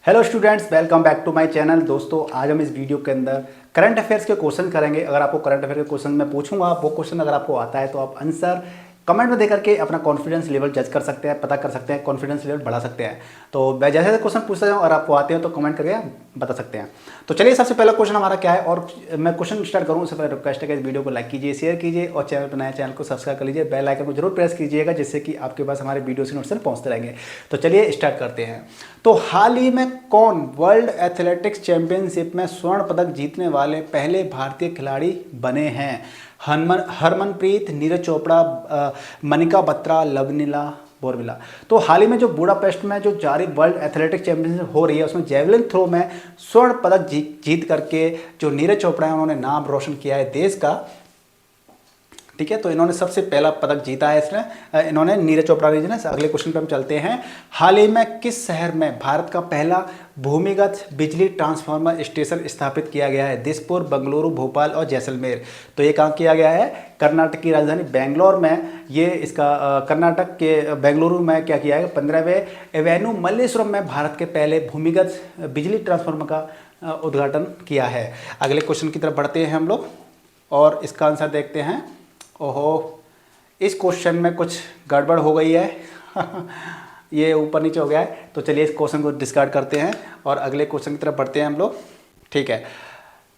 Hello students, welcome back to my channel. दोस्तों, आज हम इस वीडियो के अंदर करंट अफेयर्स के क्वेश्चन करेंगे। अगर आपको करंट अफेयर के क्वेश्चन मैं पूछूंगा, वो क्वेश्चन अगर आपको आता है तो आप आंसर कमेंट में दे करके अपना कॉन्फिडेंस लेवल जज कर सकते हैं, पता कर सकते हैं, कॉन्फिडेंस लेवल बढ़ा सकते हैं। तो मैं जैसे क्वेश्चन पूछता जाऊँ और आपको आते हैं तो कमेंट करके बता सकते हैं। तो चलिए, सबसे पहला क्वेश्चन हमारा क्या है, और मैं क्वेश्चन स्टार्ट करूँ उससे पहले रिक्वेस्ट है कि इस वीडियो को लाइक कीजिए, शेयर कीजिए और चैनल पर नया चैनल को सब्सक्राइब कर लीजिए। बेल आइकन को जरूर प्रेस कीजिएगा, जिससे कि आपके पास हमारे वीडियो से नोटिफिकेशन पहुंचते रहेंगे। तो चलिए स्टार्ट करते हैं। तो हाल ही में कौन वर्ल्ड एथलेटिक्स चैंपियनशिप में स्वर्ण पदक जीतने वाले पहले भारतीय खिलाड़ी बने हैं? हरमनप्रीत, नीरज चोपड़ा, मनिका बत्रा, लवलीना बोरबिला। तो हाल ही में जो बुडापेस्ट में जो जारी वर्ल्ड एथलेटिक्स चैंपियनशिप हो रही है, उसमें जेवलिन थ्रो में स्वर्ण पदक जीत करके जो नीरज चोपड़ा है, उन्होंने नाम रोशन किया है देश का। ठीक है, तो इन्होंने सबसे पहला पदक जीता है इसने, इन्होंने नीरज चोपड़ा ने। अगले क्वेश्चन पे हम चलते हैं। हाल ही में किस शहर में भारत का पहला भूमिगत बिजली ट्रांसफार्मर स्टेशन स्थापित किया गया है? दिसपुर, बेंगलुरु, भोपाल और जैसलमेर। तो ये कहाँ किया गया है? कर्नाटक की राजधानी बेंगलोर में। ये इसका कर्नाटक के बेंगलुरु में क्या किया है? 15वें एवेन्यू मल्लेश्वरम में भारत के पहले भूमिगत बिजली ट्रांसफार्मर का उद्घाटन किया है। अगले क्वेश्चन की तरफ बढ़ते हैं हम लोग और इसका आंसर देखते हैं। ओहो, इस क्वेश्चन में कुछ गड़बड़ हो गई है ये ऊपर नीचे हो गया है। तो चलिए इस क्वेश्चन को डिस्कार्ड करते हैं और अगले क्वेश्चन की तरफ बढ़ते हैं हम लोग। ठीक है,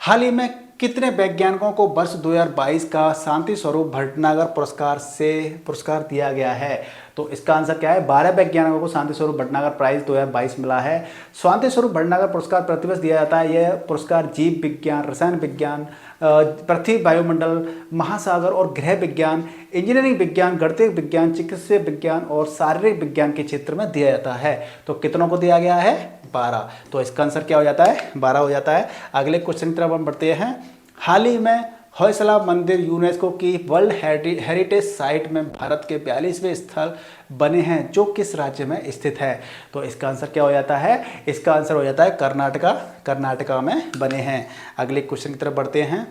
हाल ही में कितने वैज्ञानिकों को वर्ष 2022 का शांति स्वरूप भटनागर पुरस्कार दिया गया है? तो इसका आंसर क्या है? 12 वैज्ञानिकों को शांति स्वरूप भटनागर प्राइज 2022 मिला है। शांति स्वरूप भटनागर पुरस्कार प्रतिवर्ष दिया जाता है। यह पुरस्कार जीव विज्ञान, रसायन विज्ञान, पृथ्वी, वायुमंडल, महासागर और ग्रह विज्ञान, इंजीनियरिंग विज्ञान, गणितीय विज्ञान, चिकित्सा विज्ञान और शारीरिक विज्ञान के क्षेत्र में दिया जाता है। तो कितनों को दिया गया है? 12। तो इसका आंसर क्या हो जाता है? 12 हो जाता है। अगले क्वेश्चन की तरफ हम बढ़ते हैं। हाल ही में होयसला मंदिर यूनेस्को की वर्ल्ड हेरिटेज साइट में भारत के 42वें स्थल बने हैं, जो किस राज्य में स्थित है? तो इसका आंसर क्या हो जाता है? इसका आंसर हो जाता है कर्नाटका में बने हैं। अगले क्वेश्चन की तरफ बढ़ते हैं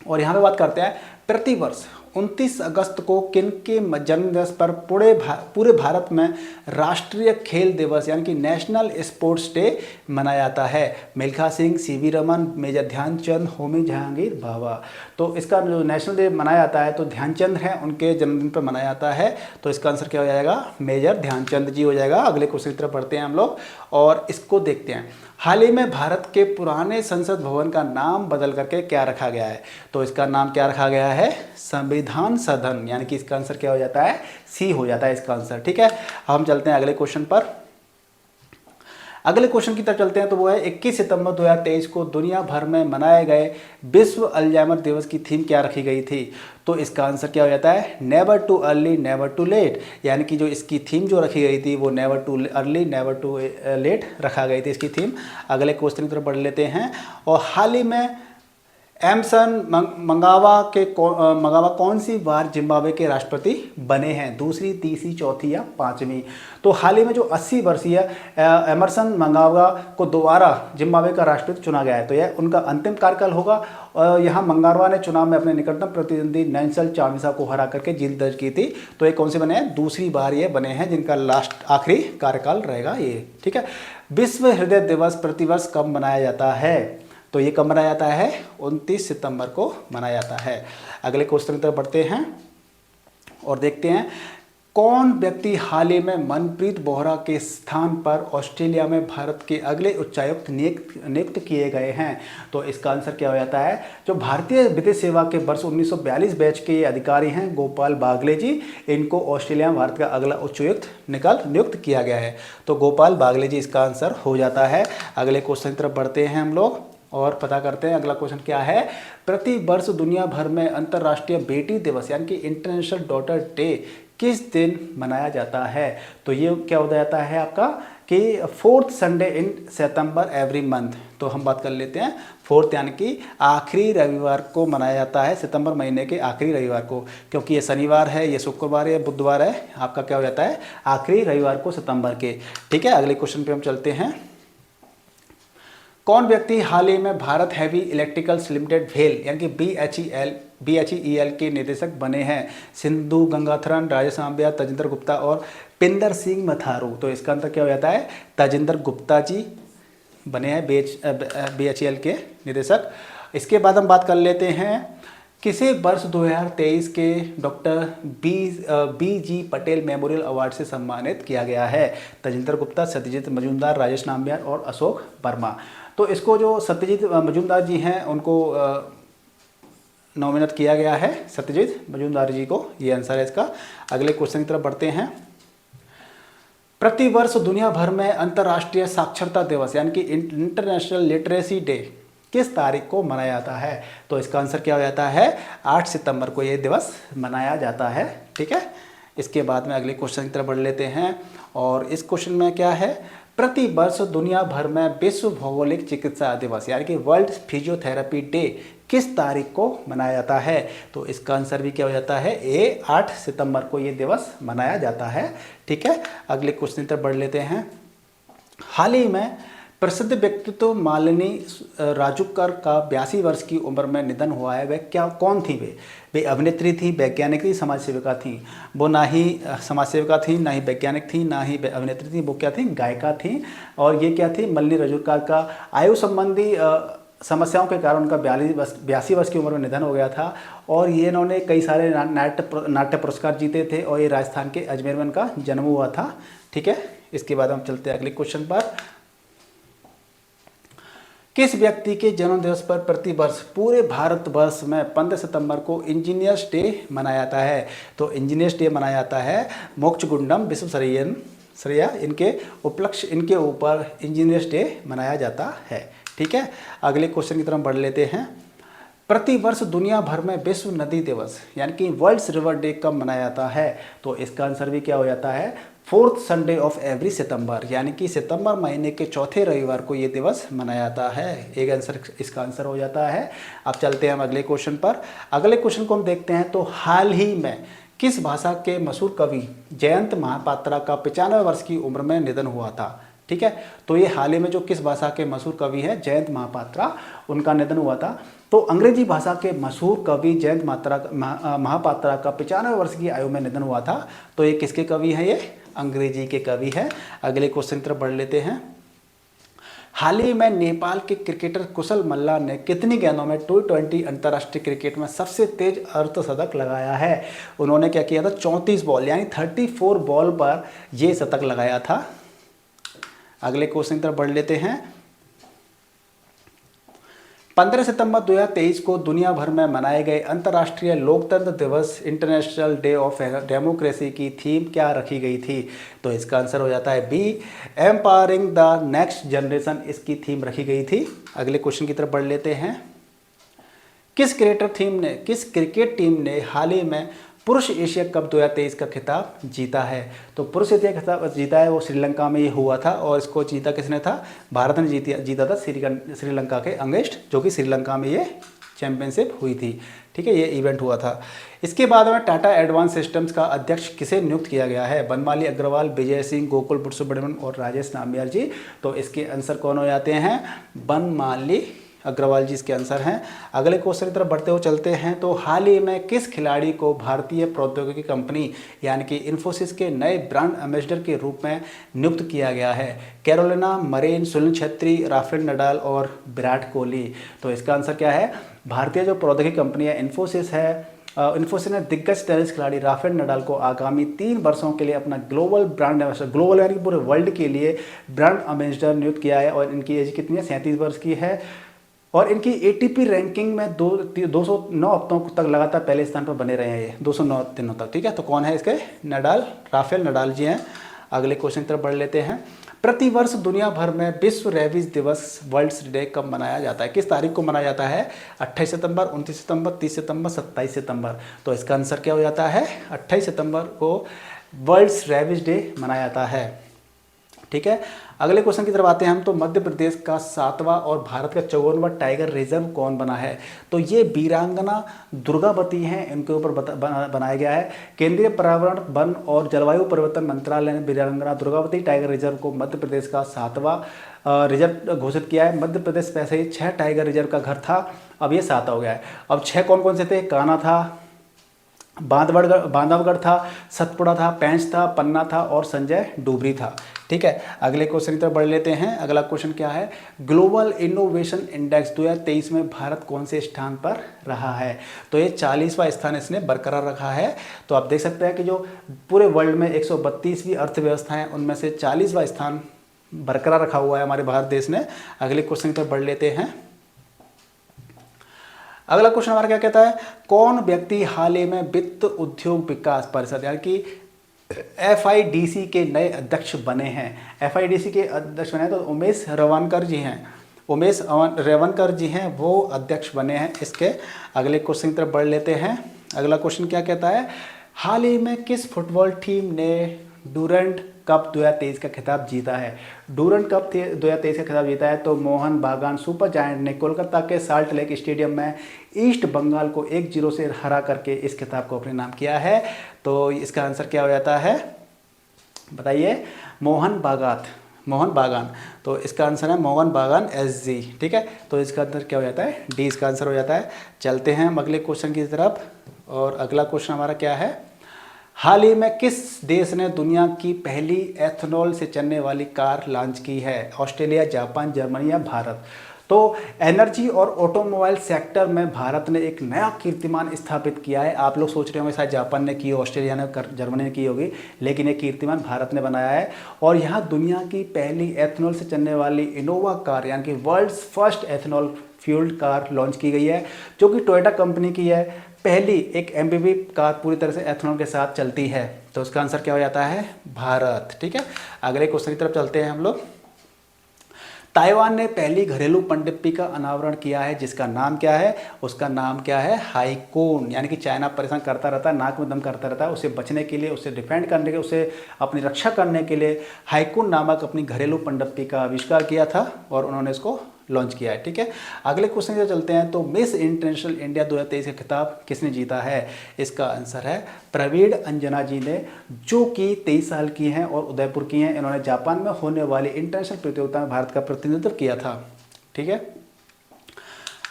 और यहाँ पे बात करते हैं, प्रतिवर्ष 29 अगस्त को किनके जन्मदिवस पर पूरे भारत में राष्ट्रीय खेल दिवस यानी कि नेशनल स्पोर्ट्स डे मनाया जाता है? Milkha Singh, CV Raman, major Dhyan Chand, Homi Jehangir, Bhabha. तो इसका जो नेशनल डे मनाया जाता है तो ध्यानचंद हैं, उनके जन्मदिन पर मनाया जाता है। तो इसका आंसर क्या हो जाएगा? मेजर ध्यानचंद जी हो जाएगा। अगले क्वेश्चन की तरफ बढ़ते हैं हम लोग और इसको देखते हैं। हाल ही में भारत के पुराने संसद भवन का नाम बदल करके क्या रखा गया है? तो इसका नाम क्या रखा गया है? संविधान सदन, यानी कि इसका आंसर क्या हो जाता है? सी हो जाता है इसका आंसर। ठीक है, हम चलते हैं अगले क्वेश्चन पर। अगले क्वेश्चन की तरफ चलते हैं, तो वो है 21 सितंबर 2023 को दुनिया भर में मनाए गए विश्व अल्जाइमर दिवस की थीम क्या रखी गई थी? तो इसका आंसर क्या हो जाता है? Never too early never too late, यानी कि जो इसकी थीम जो रखी गई थी वो never too early never too late रखा गई थी इसकी थीम। अगले क्वेश्चन की तरफ बढ़ लेते हैं और हाल ही में एमसन मंगावा कौन सी बार जिम्बाब्वे के राष्ट्रपति बने हैं? दूसरी, तीसरी, चौथी या पांचवी? तो हाल ही में जो 80 वर्षीय एमरसन मंगावा को दोबारा जिम्बाब्वे का राष्ट्रपति चुना गया है। तो यह उनका अंतिम कार्यकाल होगा। यहाँ मंगावा ने चुनाव में अपने निकटतम प्रतिद्वंदी नेल्सन चामिसा को हरा करके जीत दर्ज की थी। तो ये कौन से बने हैं? दूसरी बार ये बने हैं, जिनका आखिरी कार्यकाल रहेगा ये। ठीक है, विश्व हृदय दिवस प्रतिवर्ष कब मनाया जाता है? तो ये कब मनाया जाता है? 29 सितंबर को मनाया जाता है। अगले क्वेश्चन की तरफ बढ़ते हैं और देखते हैं, कौन व्यक्ति हाल ही में मनप्रीत बोहरा के स्थान पर ऑस्ट्रेलिया में भारत के अगले उच्चायुक्त नियुक्त किए गए हैं? तो इसका आंसर क्या हो जाता है? जो भारतीय विदेश सेवा के वर्ष 1942 बैच के अधिकारी हैं गोपाल बागले जी, इनको ऑस्ट्रेलिया में भारत का अगला उच्चायुक्त नियुक्त किया गया है। तो गोपाल बागले जी इसका आंसर हो जाता है। अगले क्वेश्चन की तरफ बढ़ते हैं हम लोग और पता करते हैं अगला क्वेश्चन क्या है। प्रति वर्ष दुनिया भर में अंतर्राष्ट्रीय बेटी दिवस यानी कि इंटरनेशनल डॉटर डे किस दिन मनाया जाता है? तो ये क्या हो जाता है आपका कि 4th संडे इन सितंबर एवरी मंथ। तो हम बात कर लेते हैं 4th यानी कि आखिरी रविवार को मनाया जाता है, सितंबर महीने के आखिरी रविवार को, क्योंकि ये शनिवार है, ये शुक्रवार है, बुधवार है, आपका क्या हो जाता है? आखिरी रविवार को सितंबर के। ठीक है, अगले क्वेश्चन पे हम चलते हैं। कौन व्यक्ति हाल ही में भारत हैवी इलेक्ट्रिकल्स लिमिटेड भेल यानी कि BHEL के निदेशक बने हैं? सिंधु गंगाथरन, राजेश आम्बिया, तजिंदर गुप्ता और पिंदर सिंह मथारू। तो इसका आंसर क्या हो जाता है? तजिंदर गुप्ता जी बने हैं BHEL के निदेशक। इसके बाद हम बात कर लेते हैं किसे वर्ष 2023 के doctor BG Patel memorial award से सम्मानित किया गया है? तजिंदर गुप्ता, सत्यजीत मजूमदार, राजेश नाम्बियार और अशोक वर्मा। तो इसको जो सत्यजीत मजूमदार जी हैं उनको नॉमिनेट किया गया है, सत्यजीत मजूमदार जी को। ये आंसर है इसका। अगले क्वेश्चन की तरफ बढ़ते हैं। प्रतिवर्ष दुनिया भर में अंतर्राष्ट्रीय साक्षरता दिवस यानी कि इंटरनेशनल लिटरेसी डे किस तारीख को मनाया जाता है? तो इसका आंसर क्या हो जाता है? 8 सितंबर को ये दिवस मनाया जाता है। ठीक है। इसके बाद में अगले क्वेश्चन की तरफ बढ़ लेते हैं और इस क्वेश्चन में क्या है? प्रति वर्ष दुनिया भर में विश्व भौगोलिक चिकित्सा दिवस यानी कि वर्ल्ड फिजियोथेरेपी डे किस तारीख को मनाया जाता है? तो इसका आंसर भी क्या हो जाता है? 8 सितंबर को ये दिवस मनाया जाता है। ठीक है। अगले क्वेश्चन की तरफ बढ़ लेते हैं। हाल ही में प्रसिद्ध व्यक्तित्व मालिनी राजूकर का 82 वर्ष की उम्र में निधन हुआ है। वह कौन थी? वे अभिनेत्री थी, वैज्ञानिक थी, समाज सेविका थी? वो ना ही समाज सेविका थी, ना ही वैज्ञानिक थी, ना ही अभिनेत्री थी। वो क्या थी? गायिका थी। और ये क्या थी? मालिनी राजूकर का आयु संबंधी समस्याओं के कारण उनका 82 वर्ष की उम्र में निधन हो गया था। और ये इन्होंने कई सारे नाट्य पुरस्कार जीते थे और ये राजस्थान के अजमेर में उनका जन्म हुआ था। ठीक है। इसके बाद हम चलते हैं अगले क्वेश्चन पर। किस व्यक्ति के जन्मदिवस पर प्रतिवर्ष पूरे भारतवर्ष में 15 सितंबर को इंजीनियर्स डे मनाया जाता है? तो इंजीनियर्स डे मनाया जाता है मोक्षगुंडम विश्वेश्वरैया इनके उपलक्ष्य इनके ऊपर इंजीनियर्स डे मनाया जाता है। ठीक है। अगले क्वेश्चन की तरफ बढ़ लेते हैं। प्रतिवर्ष दुनिया भर में विश्व नदी दिवस यानी कि वर्ल्ड रिवर डे कब मनाया जाता है? तो इसका आंसर भी क्या हो जाता है? 4th संडे ऑफ एवरी सितंबर यानी कि सितंबर महीने के चौथे रविवार को ये दिवस मनाया जाता है। एक आंसर इसका आंसर हो जाता है। अब चलते हैं हम अगले क्वेश्चन पर। अगले क्वेश्चन को हम देखते हैं। तो हाल ही में किस भाषा के मशहूर कवि जयंत महापात्रा का 95 वर्ष की उम्र में निधन हुआ था? ठीक है। तो ये हाल ही में जो किस भाषा के मशहूर कवि हैं जयंत महापात्रा, उनका निधन हुआ था। तो अंग्रेजी भाषा के मशहूर कवि जयंत महापात्रा का 95 वर्ष की आयु में निधन हुआ था। तो ये किसके कवि हैं? ये अंग्रेजी के कवि हैं। अगले क्वेश्चन की तरफ बढ़ लेते हैं। हाल ही में नेपाल के क्रिकेटर कुशल मल्ला ने कितनी गेंदों में T20 अंतर्राष्ट्रीय क्रिकेट में सबसे तेज अर्धशतक लगाया है? उन्होंने क्या किया था? 34 बॉल यानी 34 बॉल पर ये शतक लगाया था। अगले क्वेश्चन की तरफ बढ़ लेते हैं। 15 सितंबर 2023 को दुनिया भर में मनाए गए अंतर्राष्ट्रीय लोकतंत्र दिवस इंटरनेशनल डे ऑफ डेमोक्रेसी की थीम क्या रखी गई थी? तो इसका आंसर हो जाता है B, empowering the next generation इसकी थीम रखी गई थी। अगले क्वेश्चन की तरफ बढ़ लेते हैं। किस क्रिकेट टीम ने हाल ही में पुरुष एशिया कप 2023 का खिताब जीता है? तो पुरुष एशिया खिताब जीता है वो श्रीलंका में ये हुआ था और इसको जीता किसने था? भारत ने जीता था श्रीलंका के अगेंस्ट, जो कि श्रीलंका में ये चैंपियनशिप हुई थी। ठीक है। ये इवेंट हुआ था। इसके बाद में टाटा एडवांस सिस्टम्स का अध्यक्ष किसे नियुक्त किया गया है? बनमाली अग्रवाल, विजय सिंह, गोकुल सुब्रमण्यम और राजेश नाम्बियार जी। तो इसके आंसर कौन हो जाते हैं? बनमाली अग्रवाल जी इसके आंसर हैं। अगले क्वेश्चन की तरफ बढ़ते हुए चलते हैं। तो हाल ही में किस खिलाड़ी को भारतीय प्रौद्योगिकी कंपनी यानी कि इन्फोसिस के नए ब्रांड एम्बेसडर के रूप में नियुक्त किया गया है? Carolina marine, Sunil Chhetri, Rafael Nadal और विराट कोहली। तो इसका आंसर क्या है? भारतीय जो प्रौद्योगिकी कंपनी है इन्फोसिस है, इन्फोसिस ने दिग्गज टेनिस खिलाड़ी राफेल नडाल को आगामी 3 वर्षों के लिए अपना ग्लोबल ब्रांड एम्बेसडर, ग्लोबल यानी पूरे वर्ल्ड के लिए ब्रांड एम्बेसडर नियुक्त किया है। और इनकी एज कितनी है? 37 वर्ष की है। और इनकी ATP रैंकिंग में 209 हफ्तों तक लगातार पहले स्थान पर बने रहे हैं ये 209 दिनों तक। ठीक है। तो कौन है इसके? राफेल नडाल जी हैं। अगले क्वेश्चन की तरफ बढ़ लेते हैं। प्रतिवर्ष दुनिया भर में विश्व रेबीज दिवस वर्ल्ड डे कब मनाया जाता है? किस तारीख को मनाया जाता है? 28 सितंबर, 29 सितंबर, 30 सितंबर, 27 सितंबर। तो इसका आंसर क्या हो जाता है? 28 सितंबर को वर्ल्ड रेबीज डे मनाया जाता है। ठीक है। अगले क्वेश्चन की तरफ आते हैं हम। तो मध्य प्रदेश का 7वां और भारत का 54वां टाइगर रिजर्व कौन बना है? तो ये वीरांगना दुर्गावती हैं, इनके ऊपर बनाया गया है। केंद्रीय पर्यावरण, वन और जलवायु परिवर्तन मंत्रालय ने वीरांगना दुर्गावती टाइगर रिजर्व को मध्य प्रदेश का 7वां रिजर्व घोषित किया है। मध्य प्रदेश वैसे ही 6 टाइगर रिजर्व का घर था, अब ये 7 हो गया है। अब 6 कौन कौन से थे? कान्हा था, बांधवगढ़ था, सतपुड़ा था, पेंच था, पन्ना था और संजय डोबरी था। ठीक है, अगले क्वेश्चन की तरफ बढ़ लेते हैं। अगला क्वेश्चन क्या है? ग्लोबल इनोवेशन इंडेक्स 2023 में भारत कौन से स्थान पर रहा है? तो ये 40वां स्थान इसने बरकरार रखा है। तो आप देख सकते हैं कि जो पूरे वर्ल्ड में 132वीं अर्थव्यवस्था है उनमें से 40वां स्थान बरकरार रखा हुआ है हमारे भारत देश ने। अगले क्वेश्चन की तरफ बढ़ लेते हैं। अगला क्वेश्चन हमारा क्या कहता है? कौन व्यक्ति हाल ही में वित्त उद्योग विकास परिषद यानी कि FIDC के नए अध्यक्ष बने हैं? FIDC के अध्यक्ष बने हैं तो उमेश रेवनकर जी हैं। उमेश रेवनकर जी हैं, वो अध्यक्ष बने हैं इसके। अगले क्वेश्चन की तरफ बढ़ लेते हैं। अगला क्वेश्चन क्या कहता है? हाल ही में किस फुटबॉल टीम ने डूरंड कप 2023 का खिताब जीता है? डूरंड कप 2023 का खिताब जीता है तो मोहन बागान सुपर जायंट ने कोलकाता के साल्ट लेक स्टेडियम में ईस्ट बंगाल को 1-0 से हरा करके इस खिताब को अपने नाम किया है। तो इसका आंसर क्या हो जाता है? बताइए। मोहन बागान। तो इसका आंसर है मोहन बागान SG। ठीक है, तो इसका आंसर क्या हो जाता है? D इसका आंसर हो जाता है। चलते हैं हम अगले क्वेश्चन की तरफ। और अगला क्वेश्चन हमारा क्या है? हाल ही में किस देश ने दुनिया की पहली एथनॉल से चलने वाली कार लॉन्च की है? ऑस्ट्रेलिया, जापान, जर्मनी या भारत? तो एनर्जी और ऑटोमोबाइल सेक्टर में भारत ने एक नया कीर्तिमान स्थापित किया है। आप लोग सोच रहे होंगे शायद जापान ने की, ऑस्ट्रेलिया ने, जर्मनी ने की होगी, लेकिन ये कीर्तिमान भारत ने बनाया है। और यहाँ दुनिया की पहली एथनॉल से चलने वाली इनोवा कार यानी कि world's first ethanol fuelled car launch की गई है, जो कि टोयोटा कंपनी की है। पहली एक MPV कार पूरी तरह से एथनॉल के साथ चलती है। तो उसका आंसर क्या हो जाता है? भारत। ठीक है, अगले क्वेश्चन की तरफ चलते हैं हम लोग। ताइवान ने पहली घरेलू पनडुब्बी का अनावरण किया है, जिसका नाम क्या है? उसका नाम क्या है? हाईकून। यानी कि चाइना परेशान करता रहता है, नाक में दम करता रहता है, उसे बचने के लिए, उसे डिफेंड करने के लिए, उसे अपनी रक्षा करने के लिए हाईकून नामक अपनी घरेलू पनडुब्बी का आविष्कार किया था और उन्होंने इसको लॉन्च किया है। ठीक है, अगले क्वेश्चन से चलते हैं। तो मिस इंटरनेशनल इंडिया 2023 का खिताब किसने जीता है? इसका आंसर है प्रवीण अंजना जी ने, जो कि 23 साल की हैं और उदयपुर की हैं। इन्होंने जापान में होने वाली इंटरनेशनल प्रतियोगिता में भारत का प्रतिनिधित्व किया था। ठीक है,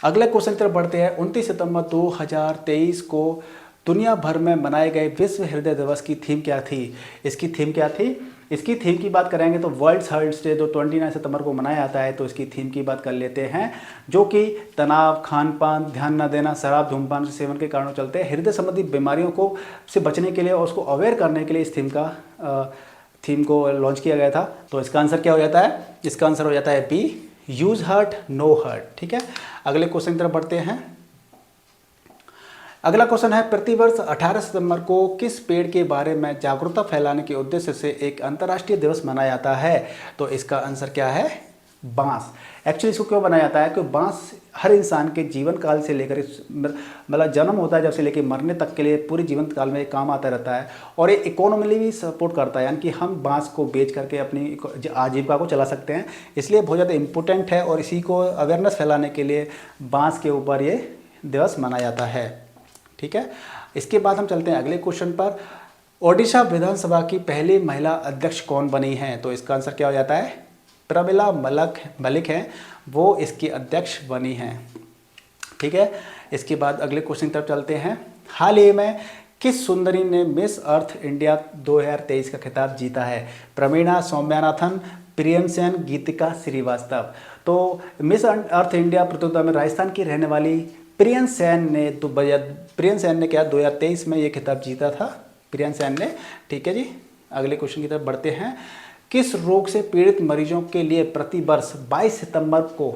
अगले क्वेश्चन की तरफ बढ़ते हैं। 29 सितंबर 2023 को दुनिया भर में मनाए गए विश्व हृदय दिवस की थीम क्या थी? इसकी थीम क्या थी? इसकी थीम की बात करेंगे तो वर्ल्ड हार्ट डे जो 29 सितंबर को मनाया जाता है, तो इसकी थीम की बात कर लेते हैं, जो कि तनाव, खान पान, ध्यान न देना, शराब, धूमपान से सेवन के कारणों चलते हृदय संबंधी बीमारियों को से बचने के लिए और उसको अवेयर करने के लिए इस थीम को लॉन्च किया गया था। तो इसका आंसर क्या हो जाता है? इसका आंसर हो जाता है B, use heart no heart. ठीक है, अगले क्वेश्चन की तरफ बढ़ते हैं। अगला क्वेश्चन है, प्रतिवर्ष 18 सितंबर को किस पेड़ के बारे में जागरूकता फैलाने के उद्देश्य से एक अंतर्राष्ट्रीय दिवस मनाया जाता है? तो इसका आंसर क्या है? बांस। एक्चुअली इसको क्यों बनाया जाता है? क्योंकि बांस हर इंसान के जीवन काल से लेकर मतलब जन्म होता है जब से लेकर मरने तक के लिए पूरे जीवन काल में काम आता रहता है और ये इकोनॉमिकली भी सपोर्ट करता है, यानी कि हम बांस को बेच करके अपनी आजीविका को चला सकते हैं। इसलिए बहुत ज़्यादा इम्पोर्टेंट है और इसी को अवेयरनेस फैलाने के लिए बांस के ऊपर ये दिवस मनाया जाता है। ठीक है, इसके बाद हम चलते हैं अगले क्वेश्चन पर। ओडिशा विधानसभा की पहली महिला अध्यक्ष कौन बनी हैं? तो इसका आंसर क्या हो जाता है? प्रमिला मलिक हैं, वो इसकी अध्यक्ष बनी हैं। ठीक है, इसके बाद अगले क्वेश्चन की तरफ चलते हैं। हाल ही में किस सुंदरी ने मिस अर्थ इंडिया 2023 का खिताब जीता है? प्रवीणा स्वामीनाथन, प्रियन सेन, गीतिका श्रीवास्तव। तो मिस अर्थ इंडिया प्रतियोगिता में राजस्थान की रहने वाली प्रियन सेन ने क्या 2023 में ये खिताब जीता था, प्रियन सेन ने। ठीक है जी, अगले क्वेश्चन की तरफ बढ़ते हैं। किस रोग से पीड़ित मरीजों के लिए प्रतिवर्ष 22 सितंबर को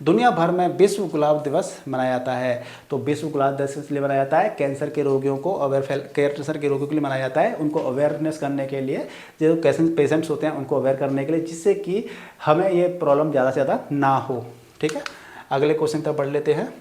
दुनिया भर में विश्व गुलाब दिवस मनाया जाता है? तो विश्व गुलाब दिवस इसलिए मनाया जाता है, कैंसर के रोगियों को कैंसर के रोगियों के लिए मनाया जाता है, उनको अवेयरनेस करने के लिए, जो पेशेंट्स होते हैं उनको अवेयर करने के लिए, जिससे कि हमें ये प्रॉब्लम ज़्यादा से ज़्यादा ना हो। ठीक है, अगले क्वेश्चन तक बढ़ लेते हैं।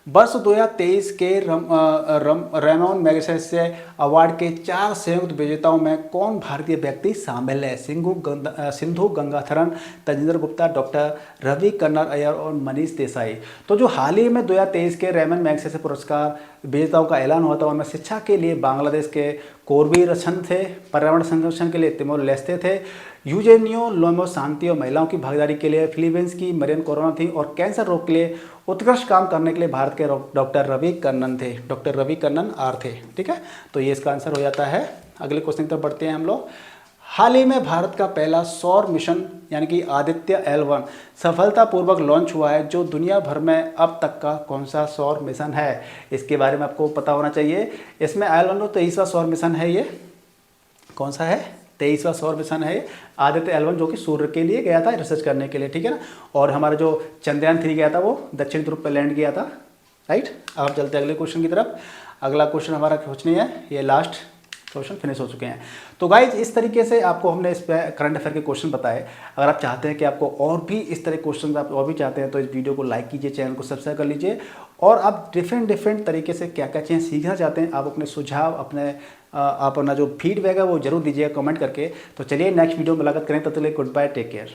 वर्ष 2023 के रेमन मैगसेसे अवार्ड के 4 संयुक्त विजेताओं में कौन भारतीय व्यक्ति शामिल है? सिंधु गंगाथरन, तजिंदर गुप्ता, डॉक्टर रवि कन्नर अय्यर और मनीष देसाई। तो जो हाल ही में 2023 के रेमन मैगसेसे पुरस्कार विजेताओं का ऐलान हुआ था, उनमें शिक्षा के लिए बांग्लादेश के कोरबी रचन थे, पर्यावरण संरक्षण के लिए तिमोर लेस्ते थे, यूजेनियो लोमो शांति और महिलाओं की भागीदारी के लिए फिलीपींस की मरियन कोरोना थी, और कैंसर रोग के लिए उत्कृष्ट काम करने के लिए भारत के डॉक्टर रवि कन्नन थे, डॉक्टर रवि कन्नन आर थे। ठीक है, तो ये इसका आंसर हो जाता है। अगले क्वेश्चन की तरफ बढ़ते हैं हम लोग। हाल ही में भारत का पहला सौर मिशन यानी कि आदित्य L1 सफलतापूर्वक लॉन्च हुआ है, जो दुनिया भर में अब तक का कौन सा सौर मिशन है? इसके बारे में आपको पता होना चाहिए। इसमें L1 23वां सौर मिशन है। ये कौन सा है? 23वां सौर मिशन है आदित्य L1, जो कि सूर्य के लिए गया था रिसर्च करने के लिए। ठीक है ना, और हमारा जो चंद्रयान 3 गया था वो दक्षिण ध्रुव पर लैंड किया था। राइट, अब हम चलते हैं अगले क्वेश्चन की तरफ। अगला क्वेश्चन हमारा कुछ नहीं है, ये लास्ट क्वेश्चन फिनिश हो चुके हैं। तो गाइज, इस तरीके से आपको हमने इस पे करंट अफेयर के क्वेश्चन बताए। अगर आप चाहते हैं कि आपको और भी इस तरह क्वेश्चन आप और भी चाहते हैं तो इस वीडियो को लाइक कीजिए, चैनल को सब्सक्राइब कर लीजिए, और आप डिफरेंट तरीके से क्या क्या चीज़ें सीखना चाहते हैं आप अपने सुझाव, आप अपना जो फीडबैक है वो जरूर दीजिएगा कमेंट करके। तो चलिए नेक्स्ट वीडियो में मुलाकात करें, तब तक के लिए गुड बाय, टेक केयर।